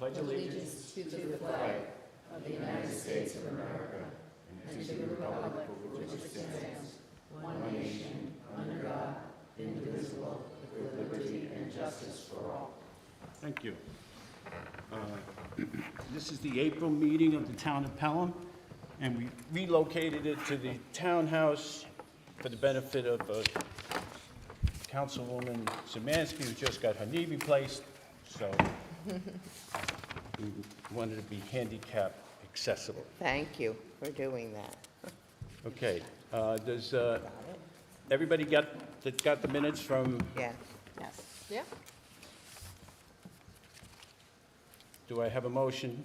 pledge allegiance to the flag of the United States of America and to the republic for which it stands, one nation, under God, indivisible, with liberty and justice for all. Thank you. This is the April meeting of the town of Pelham, and we relocated it to the townhouse for the benefit of Councilwoman Szymanski, who just got her knee replaced, so we wanted to be handicap accessible. Thank you for doing that. Okay, does everybody got the minutes from, Yes. Yes. Yeah. do I have a motion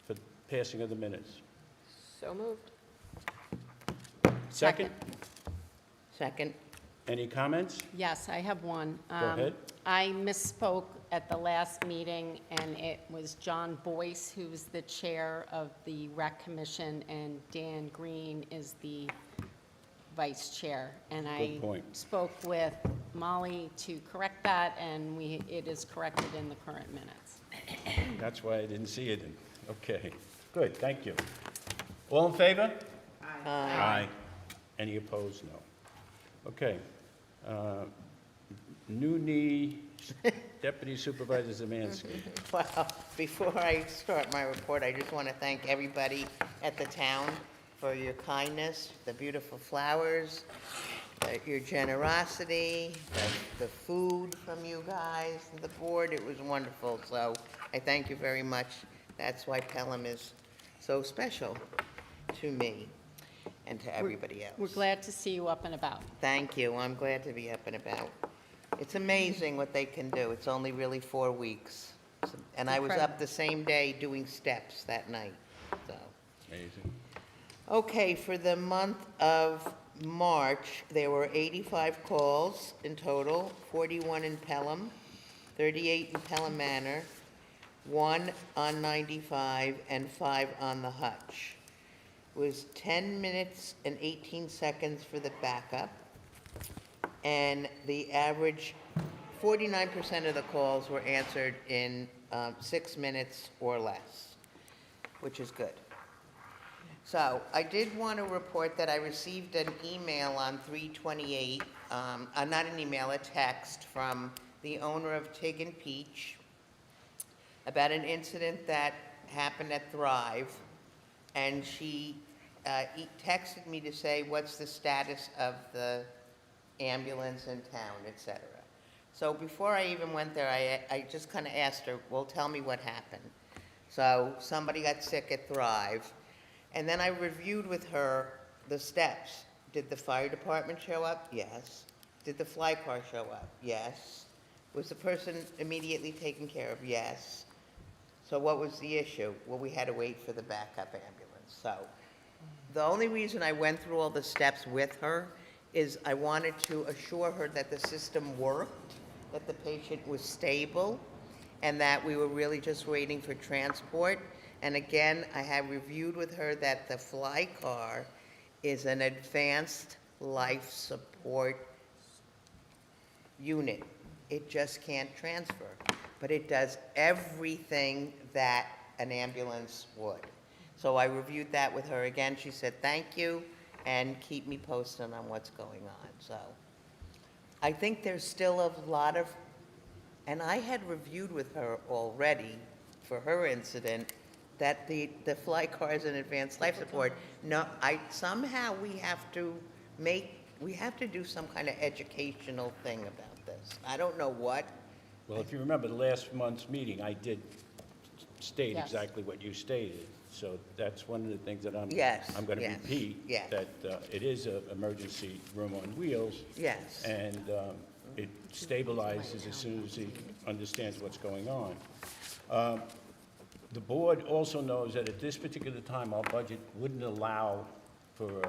for passing of the minutes? So moved. Second? Second. Any comments? Yes, I have one. Go ahead. I misspoke at the last meeting, and it was John Boyce who's the chair of the Rec Commission, and Dan Green is the vice chair. And I Good point. spoke with Molly to correct that, and it is corrected in the current minutes. That's why I didn't see it. Okay, good, thank you. All in favor? Aye. Any opposed? No. Okay. New knee, Deputy Supervisor Szymanski. Well, before I start my report, I just want to thank everybody at the town for your kindness, the beautiful flowers, your generosity, the food from you guys, the board. It was wonderful. So I thank you very much. That's why Pelham is so special to me and to everybody else. We're glad to see you up and about. Thank you. I'm glad to be up and about. It's amazing what they can do. It's only really 4 weeks. And I was up the same day doing steps that night, so. Amazing. Okay, for the month of March, there were 85 calls in total, 41 in Pelham, 38 in Pelham Manor, 1 on 95, and 5 on the Hutch. It was 10 minutes and 18 seconds for the backup, and the average, 49% of the calls were answered in 6 minutes or less, which is good. So I did want to report that I received an email on 3/28, not an email, a text from the owner of Tig and Peach about an incident that happened at Thrive, and she texted me to say, what's the status of the ambulance in town, etc. So before I even went there, I just kind of asked her, well, tell me what happened. So somebody got sick at Thrive, and then I reviewed with her the steps. Did the fire department show up? Yes. Did the fly car show up? Yes. Was the person immediately taken care of? Yes. So what was the issue? Well, we had to wait for the backup ambulance. So the only reason I went through all the steps with her is I wanted to assure her that the system worked, that the patient was stable, and that we were really just waiting for transport. And again, I have reviewed with her that the fly car is an advanced life support unit. It just can't transfer, but it does everything that an ambulance would. So I reviewed that with her again. She said, thank you, and keep me posted on what's going on. So I think there's still a lot of, and I had reviewed with her already for her incident, that the fly car is an advanced life support. No, somehow we have to do some kind of educational thing about this. I don't know what. Well, if you remember the last month's meeting, I did state Yes. exactly what you stated. So that's one of the things that I'm going to Yes, repeat, yes. that it is an emergency room on wheels. Yes. And it stabilizes as soon as he understands what's going on. The board also knows that at this particular time, our budget wouldn't allow for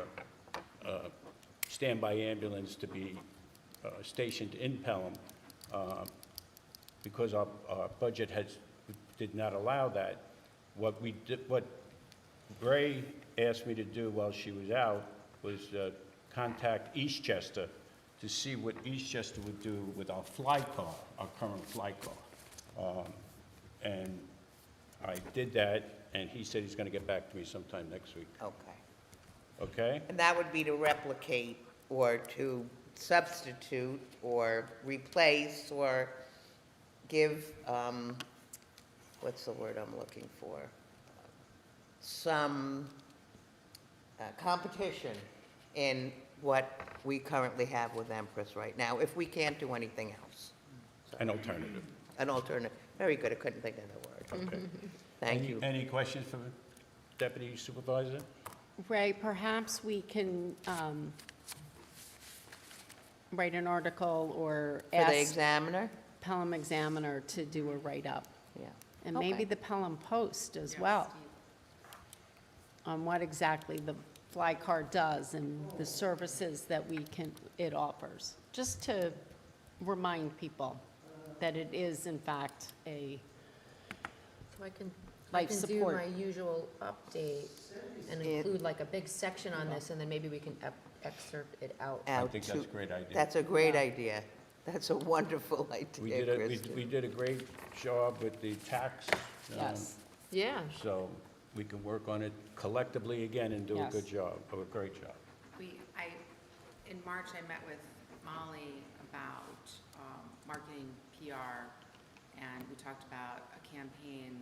a standby ambulance to be stationed in Pelham because our budget did not allow that. What Gray asked me to do while she was out was contact Eastchester to see what Eastchester would do with our fly car, our current fly car. And I did that, and he said he's going to get back to me sometime next week, Okay. okay? And that would be to replicate or to substitute or replace or give, what's the word I'm looking for? Some competition in what we currently have with Empress right now, if we can't do anything else. So, An alternative, an alternative, very good, I couldn't think of the word. okay. Thank you. Any questions for Deputy Supervisor? Ray, perhaps we can write an article or For the ask Examiner? Pelham Examiner to do a write-up. Yeah. And maybe Okay. the Pelham Post as well, on what exactly the fly car does and the services that it offers. Just to remind people that it is in fact a, So I can Life do support. my usual update and include like a big section on this, and then maybe we can excerpt it out. Out think to- that's a great idea. That's a great idea. That's a wonderful We idea, did Kristen. we did a great job with the tax. yes, Yeah. So we can work on it collectively again and do a Yes. good job, or a great job. In March, I met with Molly about marketing PR, and we talked about a campaign.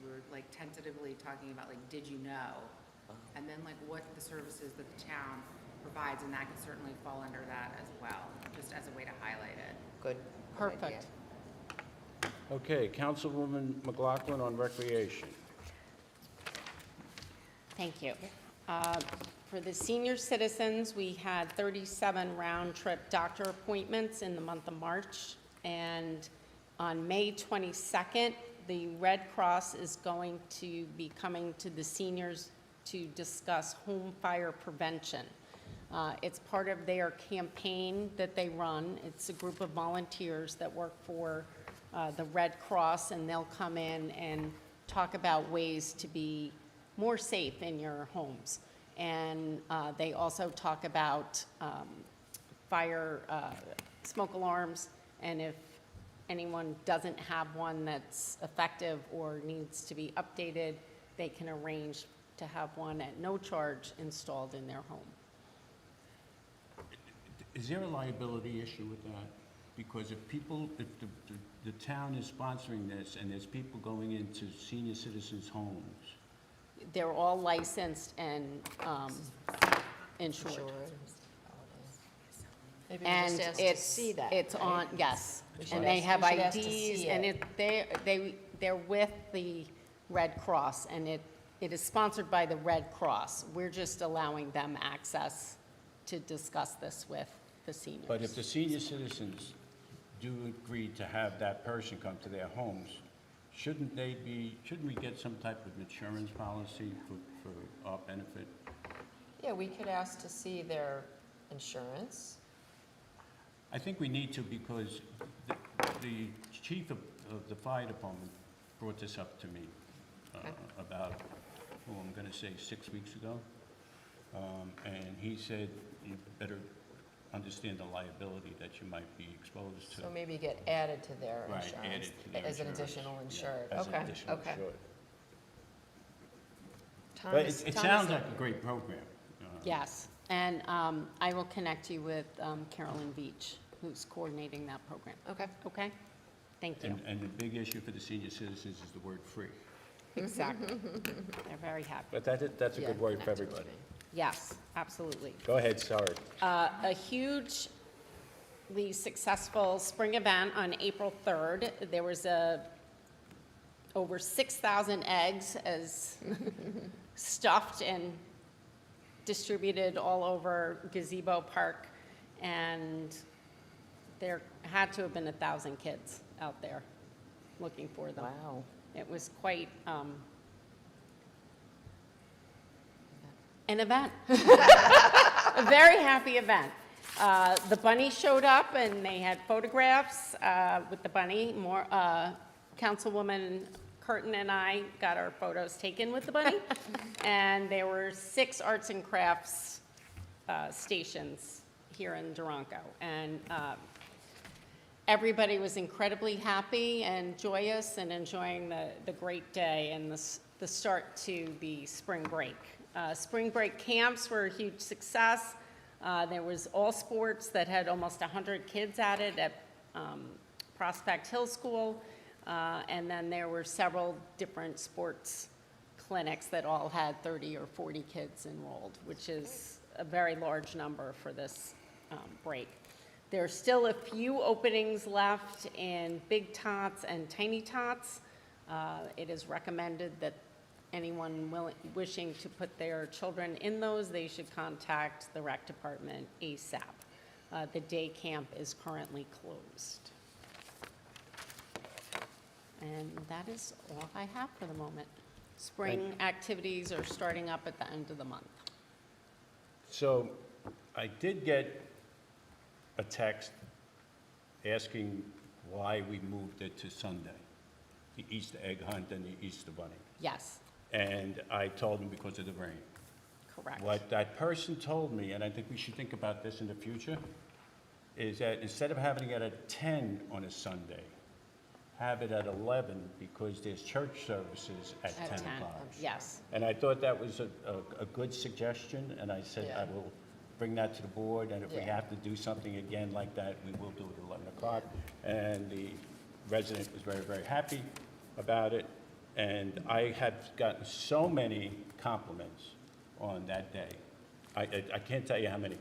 We were like tentatively talking about like, did you know? And then like what the services that the town provides, and that could certainly fall under that as well, just as a way to highlight it. Good. good idea. perfect. Okay, Councilwoman McLaughlin on recreation. Thank you. For the senior citizens, we had 37 round-trip doctor appointments in the month of March. And on May 22nd, the Red Cross is going to be coming to the seniors to discuss home fire prevention. It's part of their campaign that they run. It's a group of volunteers that work for the Red Cross, and they'll come in and talk about ways to be more safe in your homes. And they also talk about fire, smoke alarms, and if anyone doesn't have one that's effective or needs to be updated, they can arrange to have one at no charge installed in their home. Is there a liability issue with that? Because if the town is sponsoring this and there's people going into senior citizens' homes, They're all licensed and insured. Sure. Maybe we And just ask to see that. it's right? on, yes, We should and they ask- have we should ask to IDs, see and it. they're with the Red Cross, and it is sponsored by the Red Cross. We're just allowing them access to discuss this with the seniors. but if the senior citizens do agree to have that person come to their homes, shouldn't we get some type of insurance policy for our benefit? Yeah, we could ask to see their insurance. I think we need to, because the chief of the fire department brought this up to me Okay. about, I'm going to say 6 weeks ago. And he said, you better understand the liability that you might be exposed to. So maybe get added to their Right, insurance added to their as an insurance. additional Yeah, insured. as an Okay, additional okay. insured. Tom But is- it Tom sounds is- like a great program. Yes, and I will connect you with Carolyn Beach, who's coordinating that program. Okay. Okay? Thank you. And the big issue for the senior citizens is the word free. Exactly. They're very happy. But that's a Yeah, good word for absolutely. everybody. Yes, absolutely. Go ahead, sorry. A hugely successful spring event on April 3rd. There was over 6,000 eggs as stuffed and distributed all over Gazebo Park. And there had to have been 1,000 kids out there looking for them. Wow. It was quite an event, a very happy event. The bunny showed up and they had photographs with the bunny. Councilwoman Curtin and I got our photos taken with the bunny. And there were 6 arts and crafts stations here in Durango. And everybody was incredibly happy and joyous and enjoying the great day and the start to the spring break. Spring break camps were a huge success. There was all sports that had almost 100 kids at it at Prospect Hill School. And then there were several different sports clinics that all had 30 or 40 kids enrolled, which is a very large number for this break. There are still a few openings left in Big Tots and Tiny Tots. It is recommended that anyone wishing to put their children in those, they should contact the rec department ASAP. The day camp is currently closed. And that is all I have for the moment. Spring activities are starting up at the end of the month. So I did get a text asking why we moved it to Sunday, the Easter egg hunt and the Easter bunny. Yes, And I told them because of the rain. correct. What that person told me, and I think we should think about this in the future, is that instead of having it at 10 on a Sunday, have it at 11 because there's church services at 10 o'clock. Yes. And I thought that was a good suggestion, and I said I will bring that to the board, and if we Yeah. have to do something again like that, we will do it at 11 o'clock. And the resident was very, very happy about it, and I have gotten so many compliments on that day. I can't tell you how many.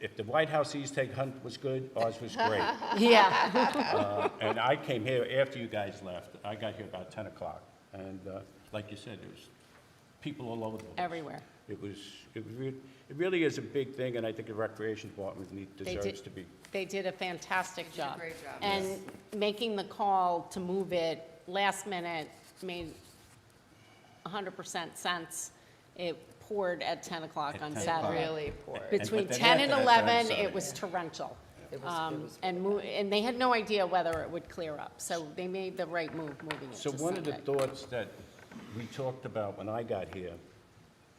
If the White House Easter egg hunt was good, ours was great. Yeah, And I came here after you guys left. I got here about 10 o'clock. And like you said, there was people all over the place. everywhere. It really is a big thing, and I think the Recreation Department They deserves did- to be. They did a fantastic They did a job. great job. And making the call to move it last minute made 100% sense. It poured at 10 o'clock At on 10 Saturday. o'clock. Really poor. Between But then 10 and after that, they're on 11, Saturday. it was torrential. It was And they had no idea whether it would clear up, so they made the right move moving it So to one of the Sunday. thoughts that we talked about when I got here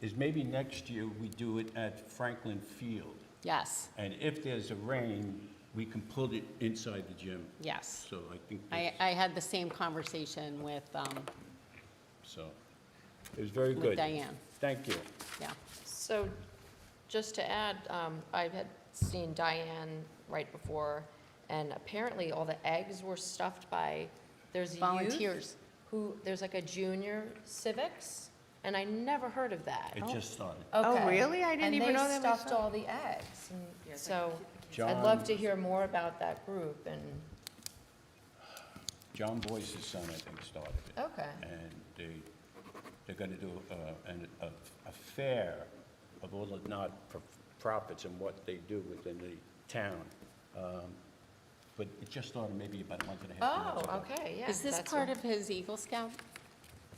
is maybe next year we do it at Franklin Field. Yes, And if there's a rain, we can put it inside the gym. yes. So I think, I had the same conversation with so, it was very good. Diane, Thank you. yeah. So, just to add, I had seen Diane right before, and apparently all the eggs were stuffed by, there's youth Volunteers. who, there's like a junior civics, and I never heard of that. It just started. Oh, Okay. really? I didn't even know that And was they stuffed so- all the eggs, and Yeah, it's so like I'd love to hear more about that group, and, John Boyce's son, I think, started it. okay. And they're going to do a fair of all the not-for-profits and what they do within the town. But it just started maybe about a month and a half, 2 months Oh, ago. okay, yeah. Is this that's part what- of his Eagle Scout?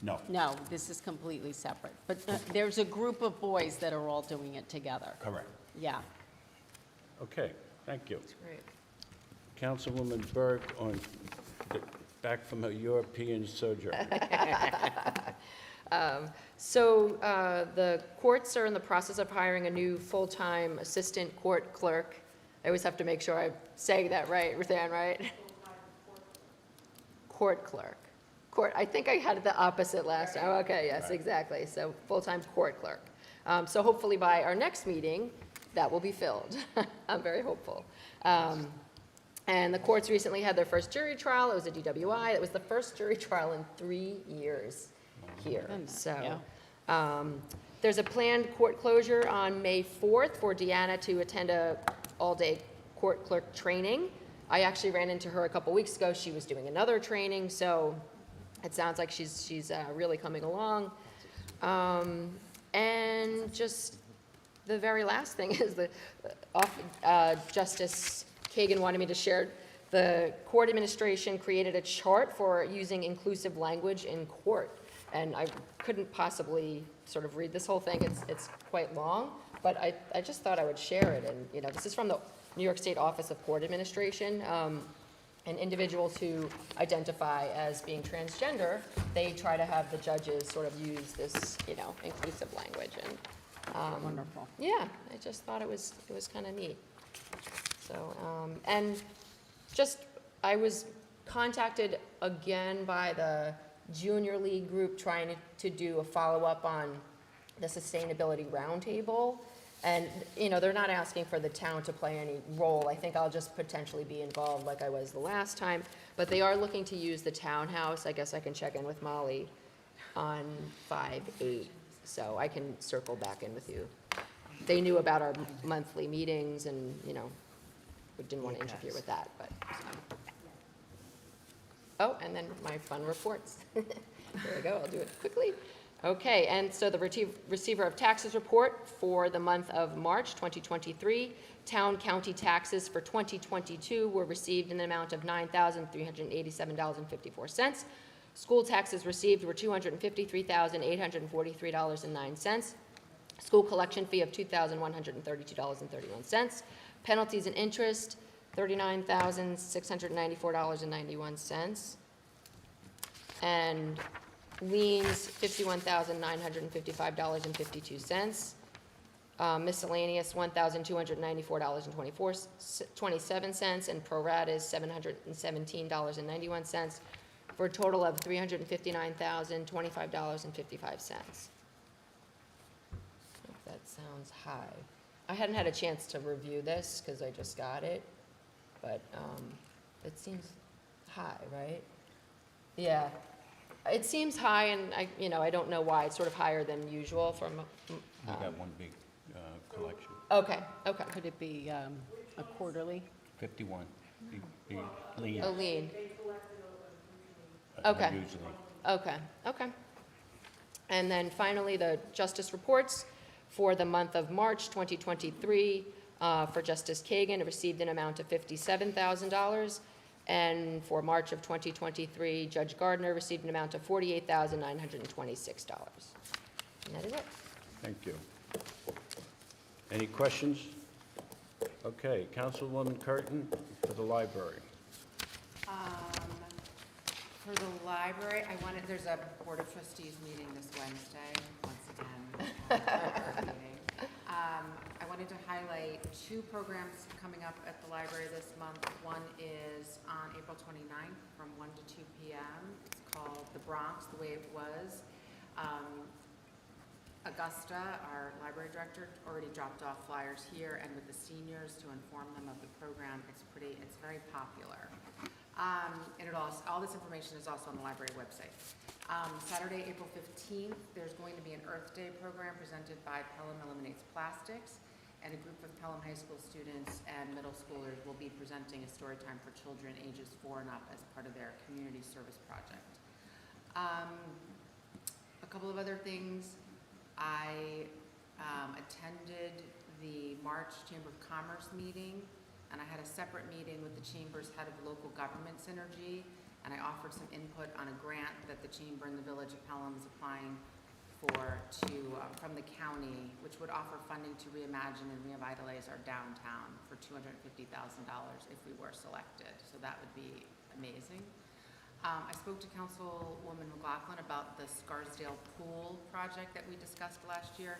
No, No, this is completely separate. But there's a group of boys that are all doing it together. correct. Yeah. Okay, thank you. That's great. Councilwoman Burke back from her European sojourn. So the courts are in the process of hiring a new full-time assistant court clerk. I always have to make sure I'm saying that right, Ruthann, right? Court clerk. Court, I think I had it the opposite last time. Okay, yes, exactly. So full-time court clerk. So hopefully by our next meeting, that will be filled. I'm very hopeful. And the courts recently had their first jury trial. It was a DWI. It was the first jury trial in 3 years here. Goodness, So yeah. there's a planned court closure on May 4th for Deanna to attend a all-day court clerk training. I actually ran into her a couple weeks ago. She was doing another training, so it sounds like she's really coming along. And just the very last thing is Justice Kagan wanted me to share, the court administration created a chart for using inclusive language in court. And I couldn't possibly sort of read this whole thing, it's quite long, but I just thought I would share it. And, you know, this is from the New York State Office of Court Administration. And individuals who identify as being transgender, they try to have the judges sort of use this, you know, inclusive language. And Wonderful. yeah, I just thought it was kind of neat. So, and just I was contacted again by the junior league group trying to do a follow-up on the sustainability roundtable. And, you know, they're not asking for the town to play any role. I think I'll just potentially be involved like I was the last time. But they are looking to use the townhouse. I guess I can check in with Molly on 5/8, so I can circle back in with you. They knew about our monthly meetings and, you know, we didn't want to interfere with that, but. Oh, and then my fun reports. There we go, I'll do it quickly. Okay, and so the receiver of taxes report for the month of March 2023. Town county taxes for 2022 were received in the amount of $9,387.54. School taxes received were $253,843.09. School collection fee of $2,132.31. Penalties and interest, $39,694.91. And liens, $51,955.52. Miscellaneous, $1,294.27, and pro rata is $717.91, for a total of $359,025.55. That sounds high. I hadn't had a chance to review this because I just got it, but it seems high, right? Yeah, it seems high, and I don't know why. It's sort of higher than usual from. We got one big collection, Okay. Could it be a quarterly? 51, the lien. A lien. uh, Okay. Usually. Okay. And then finally, the justice reports for the month of March 2023. For Justice Kagan, received an amount of $57,000. And for March of 2023, Judge Gardner received an amount of $48,926. And that is it. Thank you. Any questions? Okay, Councilwoman Curtin for the library. For the library, there's a Board of Trustees meeting this Wednesday, once again. I wanted to highlight two programs coming up at the library this month. One is on April 29th from 1 to 2 p.m. It's called The Bronx, the Way It Was. Augusta, our library director, already dropped off flyers here and with the seniors to inform them of the program. It's very popular. And all this information is also on the library website. Saturday, April 15th, there's going to be an Earth Day program presented by Pelham Eliminates Plastics, and a group of Pelham High School students and middle schoolers will be presenting a story time for children ages 4 and up as part of their community service project. A couple of other things. I attended the March Chamber of Commerce meeting, and I had a separate meeting with the Chamber's head of local government synergy, and I offered some input on a grant that the Chamber in the Village of Pelham is applying for from the county, which would offer funding to reimagine and revitalize our downtown for $250,000 if we were selected. So that would be amazing. I spoke to Councilwoman McLaughlin about the Scarsdale Pool project that we discussed last year,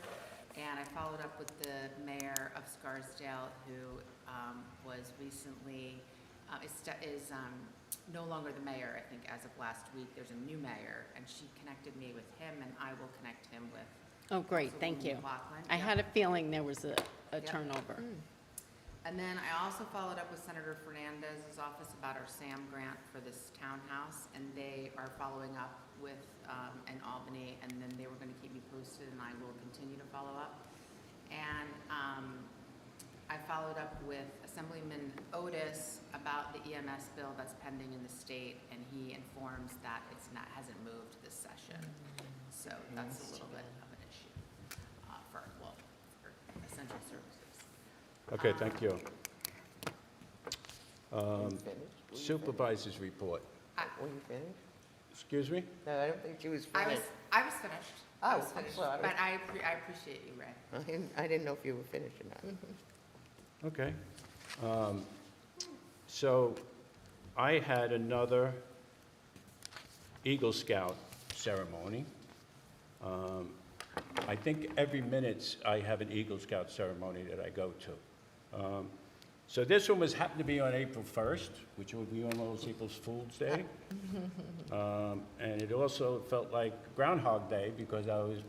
and I followed up with the mayor of Scarsdale, who was recently, is no longer the mayor, I think, as of last week. There's a new mayor, and she connected me with him, and I will connect him with Oh, great, thank you. Councilwoman McLaughlin. I Yep. had a feeling there was a Yep. turnover. And then I also followed up with Senator Fernandez's office about our SAM grant for this townhouse, and they are following up with in Albany, and then they were going to keep me posted, and I will continue to follow up. And I followed up with Assemblyman Otis about the EMS bill that's pending in the state, and he informs that hasn't moved this session. So that's a little bit of an issue for essential services. Okay, thank you. Finished? Supervisor's report. Were you finished? Excuse me? No, I don't think she was I was finished. finished. Oh, I was I'm finished, sorry. but I appreciate you, Ray. I didn't know if you were finished or not. Okay. So I had another Eagle Scout ceremony. I think every minute I have an Eagle Scout ceremony that I go to. So this one was, happened to be on April 1st, which would be almost April Fool's Day. And it also felt like Groundhog Day because I was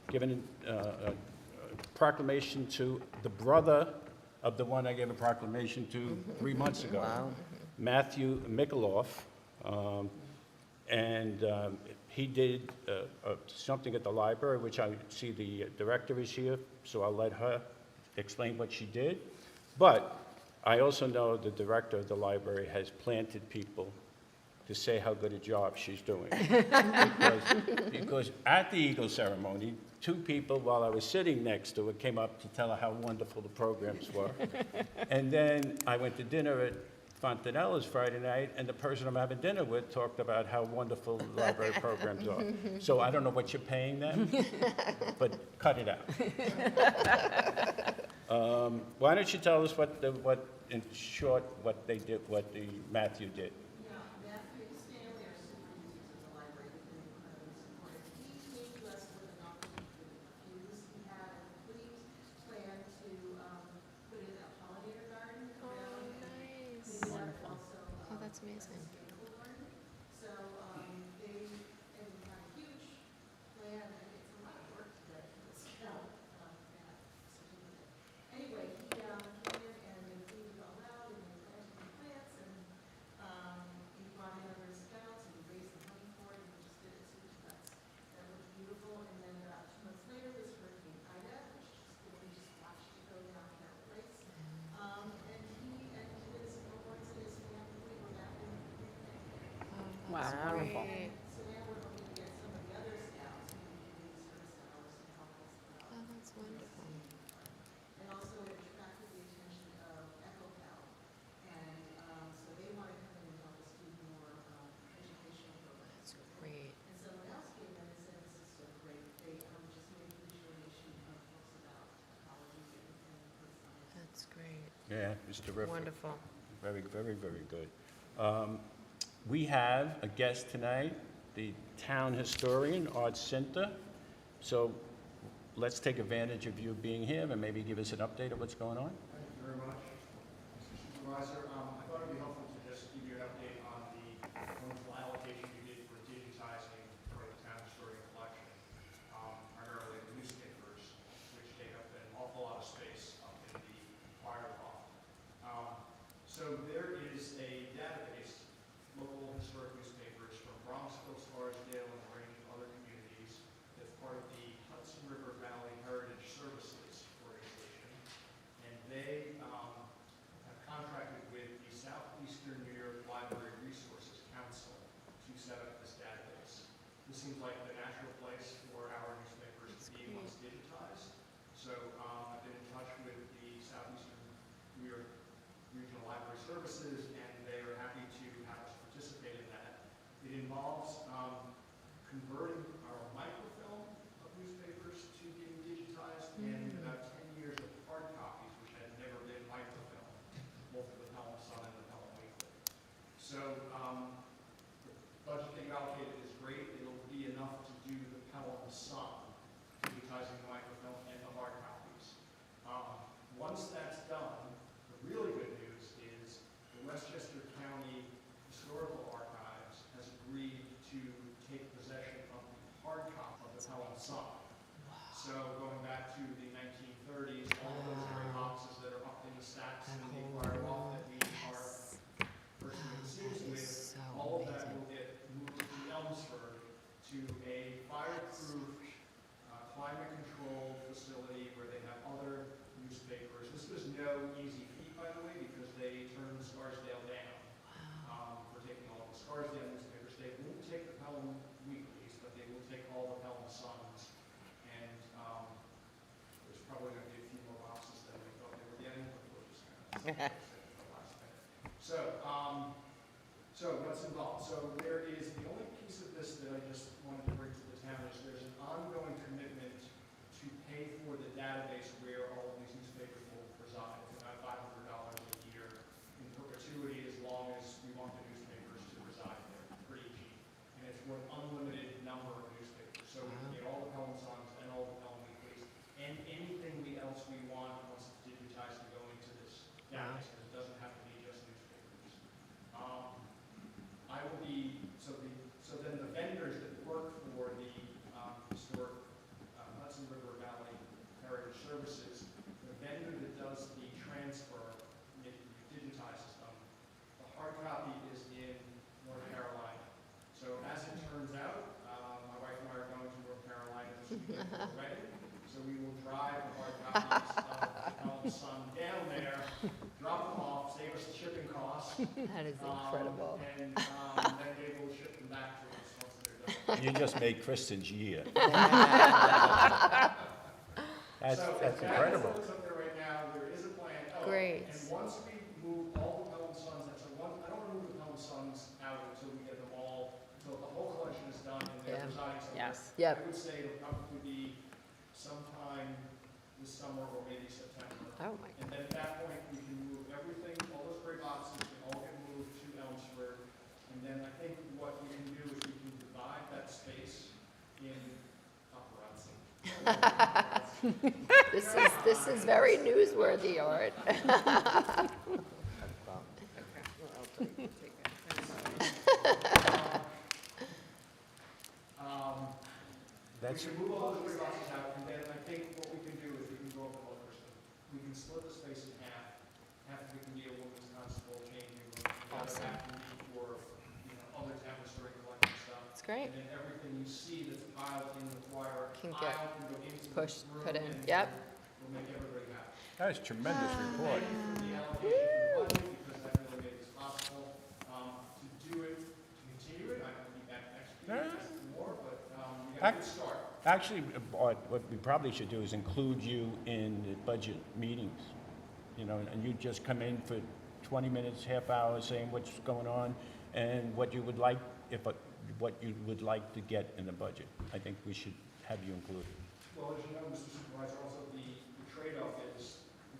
given a proclamation to the brother of the one I gave a proclamation to 3 months ago, Matthew Mikaloff. And he did something at the library, which I see the director is here, so I'll let her explain what she did. But I also know the director of the library has planted people to say how good a job she's doing. Because at the Eagle ceremony, 2 people, while I was sitting next to her, came up to tell her how wonderful the programs were. And then I went to dinner at Fontanella's Friday night, and the person I'm having dinner with talked about how wonderful the library programs are. So I don't know what you're paying them, but cut it out. Why don't you tell us what, in short, what they did, what the Matthew did? Yeah, Matthew Stanley, our superintendent of the library, has been incredibly supportive. He came to us with an opportunity to use. He had a complete plan to put in a pollinator garden around. Nice. Clean it up, also. Oh, that's amazing. a sustainable garden. So they, and we had a huge plan, and it's a lot of work to get this out, that certificate. Anyway, he came in and they cleaned it all out, and they planted new plants, and he brought in other scouts, and he raised the money for it, and we just did it soup to nuts. That looked beautiful, and then about 2 months later was Hurricane Ida, which we just watched it go down that place. And he and his cohorts and his family were back in the beginning. Wow. Great. So now we're hoping to get some of the other scouts, maybe community service hours, to help us out. Oh, that's wonderful. And also it attracted the attention of EchoPal. And so they want to come in and help us do more educational programs. That's great. And someone else came in and said, this is so great. They just made a huge donation of books about ecology and science. That's great. Yeah, it's terrific. Wonderful. Very, very, very good. We have a guest tonight, the town historian, Art Cinta. So let's take advantage of you being here and maybe give us an update of what's going on. Thank you very much, Mr. Supervisor. I thought it'd be helpful to just give you an update on the wonderful allocation you did for digitizing for the town historian collection, primarily the newspapers, which take up an awful lot of space up in the choir loft. So there is a database, local historic newspapers from Bronxville, Scarsdale, and a range of other communities that's part of the Hudson River Valley Heritage Services Organization. And they have contracted with the Southeastern New York Library Resources Council to set up this database. This seems like the natural place for our newspapers to be once digitized. So I've been in touch with the Southeastern New York Regional Library Services, and they are happy to have us participate in that. It involves converting our microfilm of newspapers to being digitized and about 10 years of hard copies, which had never been microfilm, both of the Pelham Sun and the Pelham Weekly. So the budget that you allocated is great. It'll be enough to do the Pelham Sun, digitizing the microfilm and the hard copies. Once that's done, the really good news is the Westchester County Historical Archives has agreed to take possession of the hard copy of the Pelham Sun. So going back to the 1930s, all of those gray boxes that are up in the stacks in the choir loft that we are pursuing suits with, so all of that amazing. will get moved to Elmsford to a fireproof, climate-controlled facility where they have other newspapers. This was no easy feat, by the way, because they turned Scarsdale down for taking all the Scarsdale newspapers. They won't take the Pelham Weeklies, but they will take all the Pelham Suns. And there's probably going to be a few more boxes than we thought they were getting, but we'll just kind of at the last minute. So what's involved? So there is, the only piece of this that I just wanted to bring to the town is there's an ongoing commitment to pay for the database where all of these newspapers will reside. It's about $500 a year in perpetuity as long as we want the newspapers to reside there. Pretty cheap. And it's for an unlimited number of newspapers. So we can get all the Pelham Suns and all the Pelham Weeklies and anything else we want once it's already. So we will drive the hard copies of the Pelham Sun down there, drop them off, save us the shipping costs. That is incredible. And then they will ship them back to us once they're done. You just made Kristen's year. That's So incredible. that's what's up there right now. There is a plan. Oh, Great. And once we move all the Pelham Suns, I don't want to move the Pelham Suns out until we get them all, until the whole collection is done and they're Yeah. residing somewhere. Yes. Yep. I would say it'll probably be sometime this summer or maybe September. Oh, my. And then at that point, we can move everything, all those gray boxes can all get moved to Elmsford. And then I think what we can do is we can divide that space in paparazzi. This is very newsworthy, Art. Okay, well, I'll take it. That's, We can move all those gray boxes out, and then I think what we can do is we can go over color system. We can split the space in half. Half of it can be a women's constable changing room. The other half can be for, other tapestry collection stuff. It's great. And then everything you see that's piled in the choir Can get aisle can go into the pushed, room, put in. and Yep. We'll make everybody happy. that is a tremendous report. Thank you for the allocation for the budget, because that really made this possible. To do it, to continue it, I have to be back next week, ask for more, but we got a good start. Actually, Art, what we probably should do is include you in the budget meetings, and you just come in for 20 minutes, half hour, saying what's going on and what you would like, what you would like to get in the budget. I think we should have you included. Well, as you know, Mr. Supervisor, also the trade-off is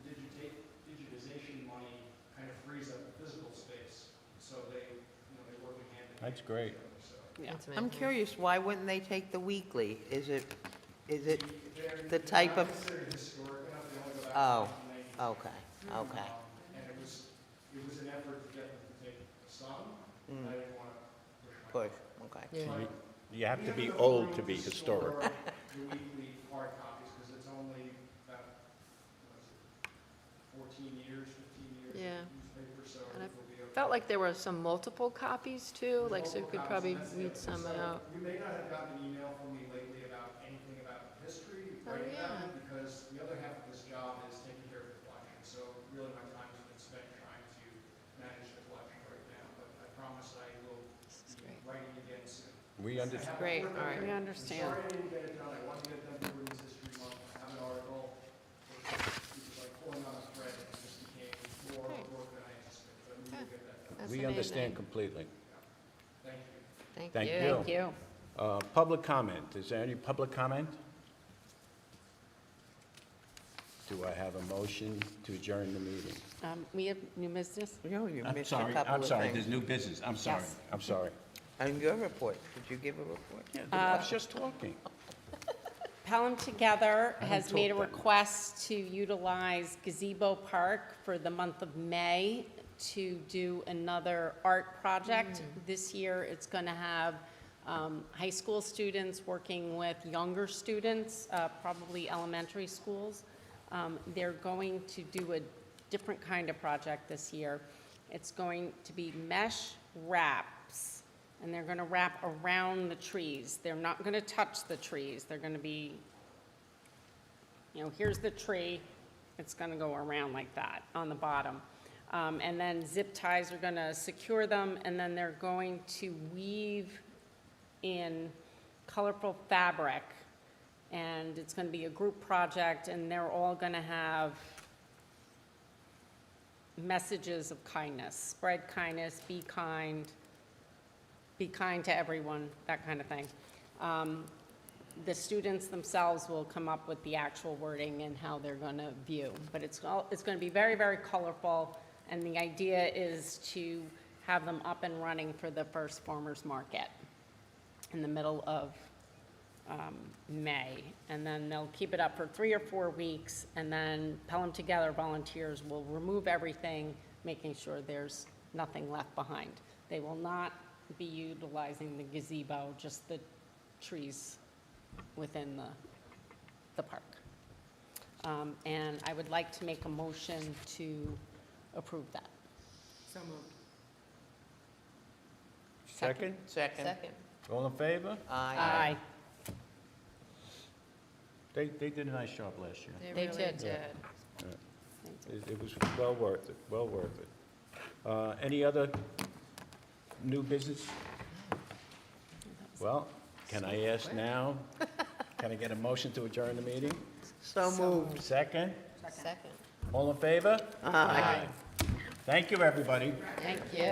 the digitization money kind of frees up the physical space, so they work in hand in hand. That's great. So Yeah. That's I'm amazing. curious, why wouldn't they take the weekly? Is it they're- the type they're of, not considered historic enough, they only go back Oh. to 1990. okay, okay. And it was an effort to get them to take some, Mm. I didn't want to push my. Push, okay. Yeah. You have to be old to be historic. The weekly hard copies, because it's only about, 14 years, 15 years Yeah. of newspaper, so And I it will be okay. Felt like there were some multiple copies too, like so you could probably read some out. You may not have gotten an email from me lately about anything about history, Oh, writing about yeah. it, because the other half of this job is taking care of the collection. So really my time has been spent trying to manage the collection right now, but I promise I will This is be great. writing again soon. We I understand. have a Great, fourth all right. item. We I'm understand. sorry I didn't get it done, I wanted to get it done for Women's History Month, I have an article, it was like pulling on a thread, and it just became more Great. work than I anticipated, but we will get that done. That's We amazing. understand completely. Thank you. Thank Thank you. Thank you. Public comment. Is there any public comment? Do I have a motion to adjourn the meeting? We have new business? You I'm missed a sorry, couple I'm of sorry, there's things. new business. I'm sorry, Yes. I'm sorry. And your report, did you give a report? Yeah, I was just talking. Pelham Together I has haven't made a talked that much. request to utilize Gazebo Park for the month of May to do another art project. This year, it's going to have high school students working with younger students, probably elementary schools. They're going to do a different kind of project this year. It's going to be mesh wraps, and they're going to wrap around the trees. They're not going to touch the trees. They're going to be, here's the tree. It's going to go around like that on the bottom. And then zip ties are going to secure them, and then they're going to weave in colorful fabric. And it's going to be a group project, and they're all going to have messages of kindness. Spread kindness, be kind to everyone, that kind of thing. The students themselves will come up with the actual wording and how they're going to view. But it's going to be very, very colorful, and the idea is to have them up and running for the first farmers market in the middle of May. And then they'll keep it up for 3 or 4 weeks, and then Pelham Together volunteers will remove everything, making sure there's nothing left behind. They will not be utilizing the gazebo, just the trees within the park. And I would like to make a motion to approve that. So moved. Second? Second? Second. All in favor? Aye. They did a nice job last year. They did. It was well worth it, well worth it. Any other new business? Well, can I ask now, can I get a motion to adjourn the meeting? So moved. Second? Second. All in favor? Aye. Thank you, everybody. Thank you.